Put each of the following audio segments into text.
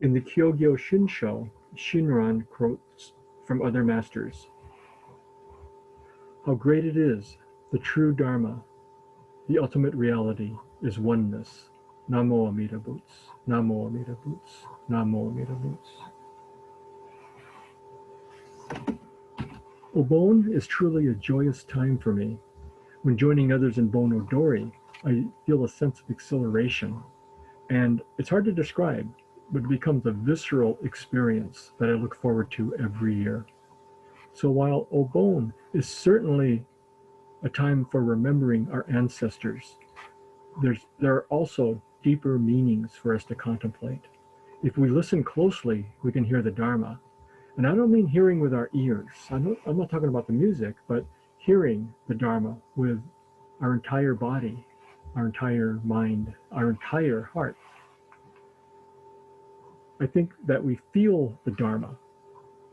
In the Kyogyo Shinsho, Shinran quotes from other masters, "How great it is, the true Dharma, the ultimate reality is oneness. Namo Amida Butsu, Namo Amida Butsu, Namo Amida Butsu." Obon is truly a joyous time for me. When joining others in Bon Odori, I feel a sense of exhilaration. And it's hard to describe, but it becomes a visceral experience that I look forward to every year. So while Obon is certainly a time for remembering our ancestors, there are also deeper meanings for us to contemplate. If we listen closely, we can hear the Dharma. And I don't mean hearing with our ears. I'm not talking about the music, but hearing the Dharma with our entire body, our entire mind, our entire heart. I think that we feel the Dharma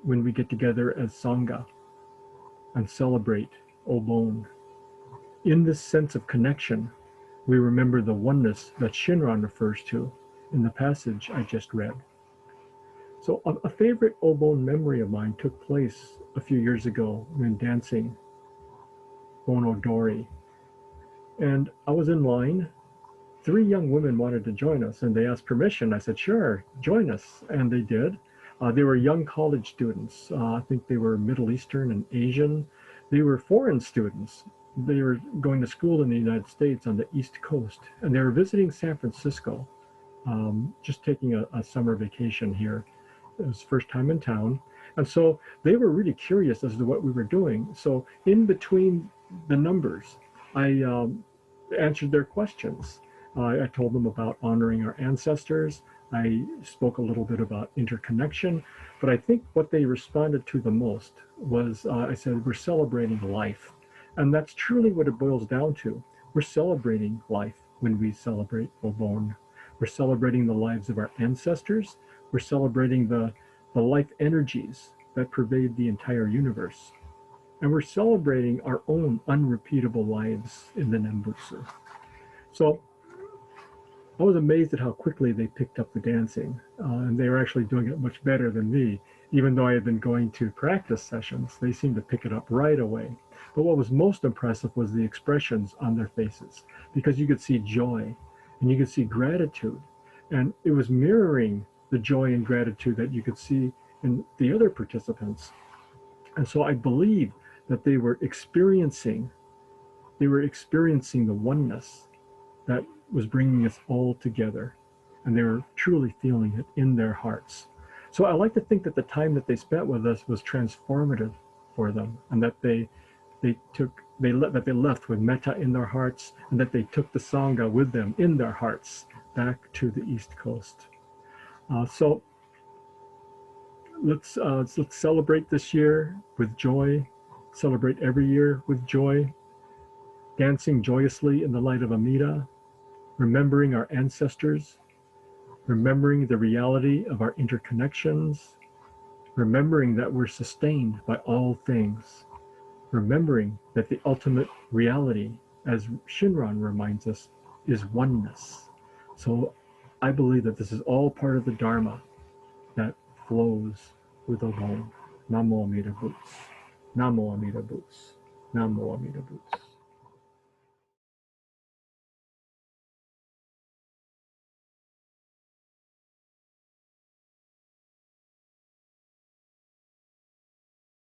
when we get together as Sangha and celebrate Obon. In this sense of connection, we remember the oneness that Shinran refers to in the passage I just read. So a favorite Obon memory of mine took place a few years ago when dancing Bon Odori. And I was in line. 3 young women wanted to join us, and they asked permission. I said, sure, join us. And they did. They were young college students. I think they were Middle Eastern and Asian. They were foreign students. They were going to school in the United States on the East Coast, and they were visiting San Francisco, just taking a summer vacation here. It was first time in town. And so they were really curious as to what we were doing. So in between the numbers, I answered their questions. I told them about honoring our ancestors. I spoke a little bit about interconnection, but I think what they responded to the most was, I said, we're celebrating life. And that's truly what it boils down to. We're celebrating life when we celebrate Obon. We're celebrating the lives of our ancestors. We're celebrating the life energies that pervade the entire universe. And we're celebrating our own unrepeatable lives in the Nembutsu. So I was amazed at how quickly they picked up the dancing, and they were actually doing it much better than me. Even though I had been going to practice sessions, they seemed to pick it up right away. But what was most impressive was the expressions on their faces, because you could see joy and you could see gratitude, and it was mirroring the joy and gratitude that you could see in the other participants. And so I believe that they were experiencing the oneness that was bringing us all together, and they were truly feeling it in their hearts. So I like to think that the time that they spent with us was transformative for them, and that they left with metta in their hearts, and that they took the Sangha with them in their hearts back to the East Coast. So let's celebrate this year with joy, celebrate every year with joy, dancing joyously in the light of Amida, remembering our ancestors, remembering the reality of our interconnections, remembering that we're sustained by all things, remembering that the ultimate reality, as Shinran reminds us, is oneness. So I believe that this is all part of the Dharma that flows with Obon. Namo Amida Butsu. Namo Amida Butsu. Namo Amida Butsu.